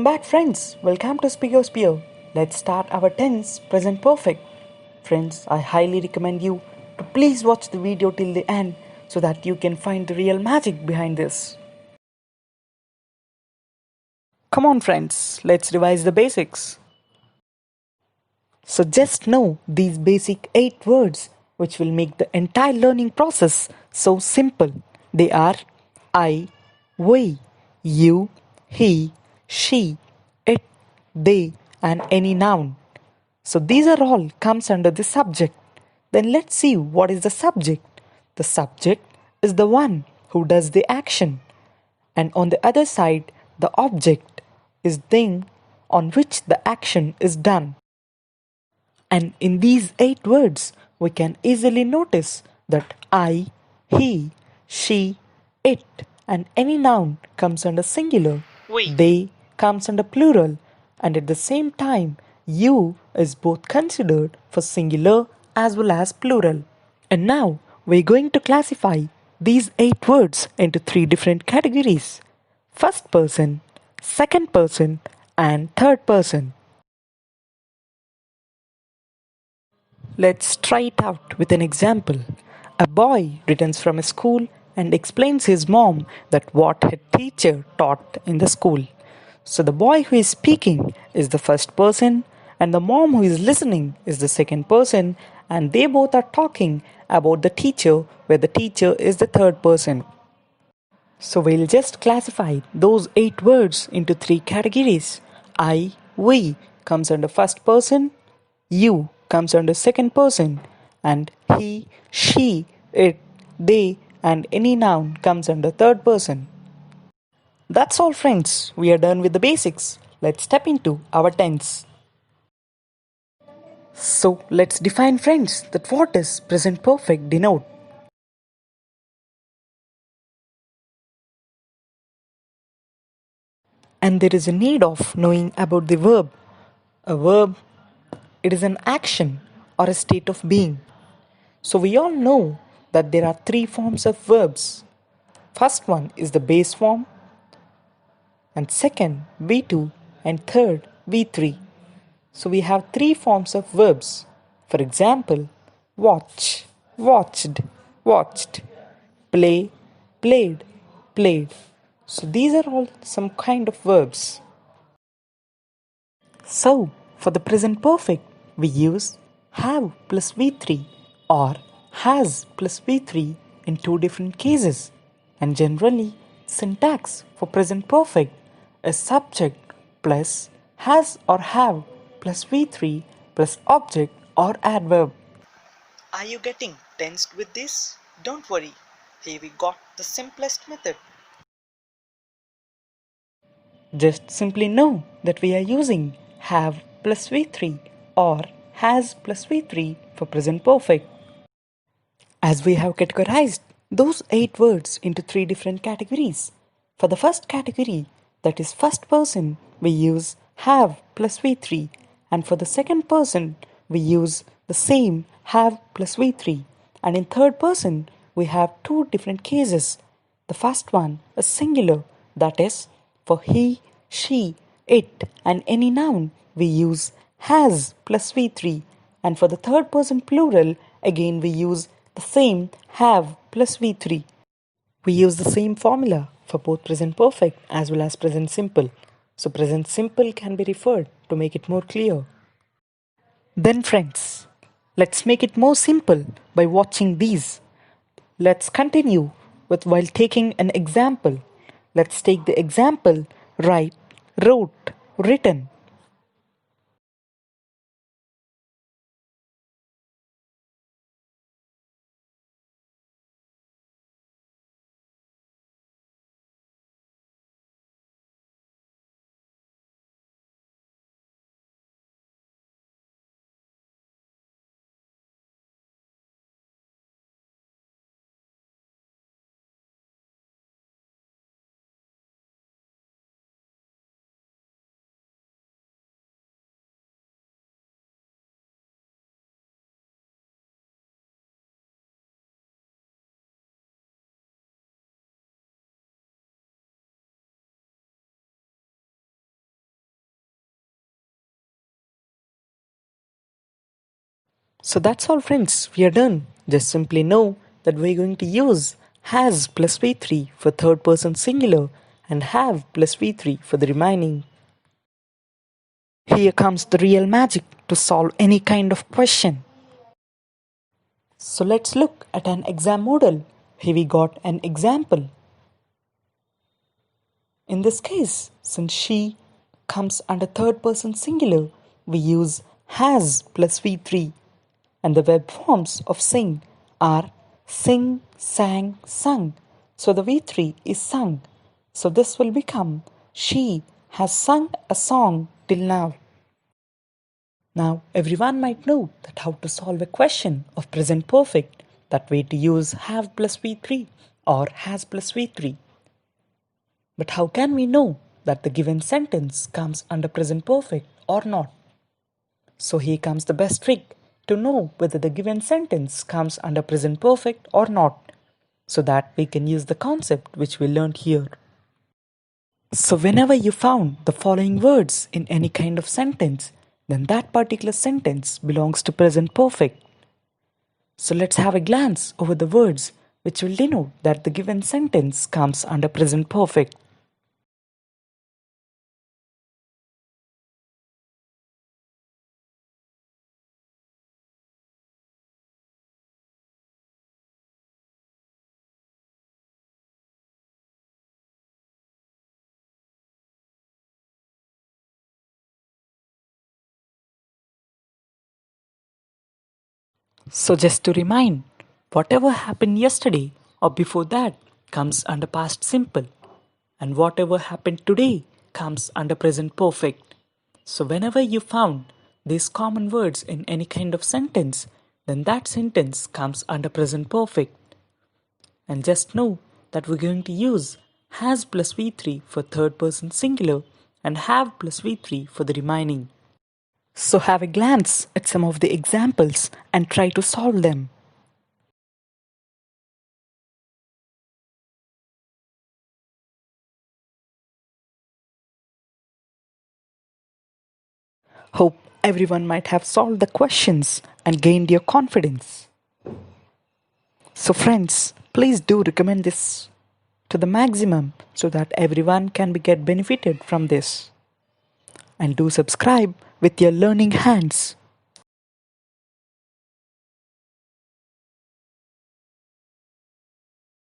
Welcome back, friends. Welcome to Spear. Let's start our tense present perfect. Friends, I highly recommend you to please watch the video till the end so that you can find the real magic behind this. Come on, friends, let's revise the basics. So just know these basic 8 words which will make the entire learning process so simple. They are I, we, you, he, she, it, they, and any noun. So these are all comes under the subject. Then let's see what is the subject. The subject is the one who does the action, and on the other side the object is thing on which the action is done. And in these 8 words, we can easily notice that I, he, she, it, and any noun comes under singular, they comes under plural, and at the same time, you is both considered for singular as well as plural. And now we're going to classify these 8 words into 3 different categories: first person, second person, and third person. Let's try it out with an example. A boy returns from a school and explains his mom that what her teacher taught in the school. So the boy who is speaking is the first person, and the mom who is listening is the second person, and they both are talking about the teacher, where the teacher is the third person. So we'll just classify those 8 words into 3 categories. I, we comes under first person, you comes under second person, and he, she, it, they, and any noun comes under third person. That's all, friends. We are done with the basics. Let's step into our tense. So let's define, friends, that what does present perfect denote. And there is a need of knowing about the verb. A verb, it is an action or a state of being. So we all know that there are 3 forms of verbs. First one is the base form, and second V2, and third V3. So we have 3 forms of verbs. For example, watch, watched, watched, play, played, played. So these are all some kind of verbs. So, for the present perfect, we use have plus V3 or has plus V3 in 2 different cases. And generally, syntax for present perfect is subject plus has or have plus V3 plus object or adverb. Are you getting tensed with this? Don't worry, here we got the simplest method. Just simply know that we are using have plus V3 or has plus V3 for present perfect. As we have categorized those 8 words into 3 different categories. For the first category, that is first person, we use have plus V3, and for the second person, we use the same have plus V3, and in third person, we have 2 different cases. The first one is singular, that is for he, she, it, and any noun, we use has plus V3, and for the third person plural, again we use the same have plus V3. We use the same formula for both present perfect as well as present simple. So present simple can be referred to make it more clear. Then, friends, let's make it more simple by watching these. Let's continue with while taking an example. Let's take the example write, wrote, written. So that's all friends, we are done. Just simply know that we're going to use has plus v3 for third person singular and have plus v3 for the remaining. Here comes the real magic to solve any kind of question. So let's look at an exam model. Here we got an example. In this case, since she comes under third person singular, we use has plus v3 and the verb forms of sing are sing, sang, sung. So the v3 is sung. So this will become she has sung a song till now. Now everyone might know that how to solve a question of present perfect, that way to use have plus v3 or has plus v3. But how can we know that the given sentence comes under present perfect or not? So here comes the best trick to know whether the given sentence comes under present perfect or not, so that we can use the concept which we learned here. So whenever you found the following words in any kind of sentence, then that particular sentence belongs to present perfect. So let's have a glance over the words which will denote that the given sentence comes under present perfect. So just to remind, whatever happened yesterday or before that comes under past simple, and whatever happened today comes under present perfect. So whenever you found these common words in any kind of sentence, then that sentence comes under present perfect. And just know that we're going to use has plus v3 for third person singular and have plus v3 for the remaining. So have a glance at some of the examples and try to solve them. Hope everyone might have solved the questions and gained your confidence. So friends, please do recommend this to the maximum so that everyone can get benefited from this. And do subscribe with your learning hands.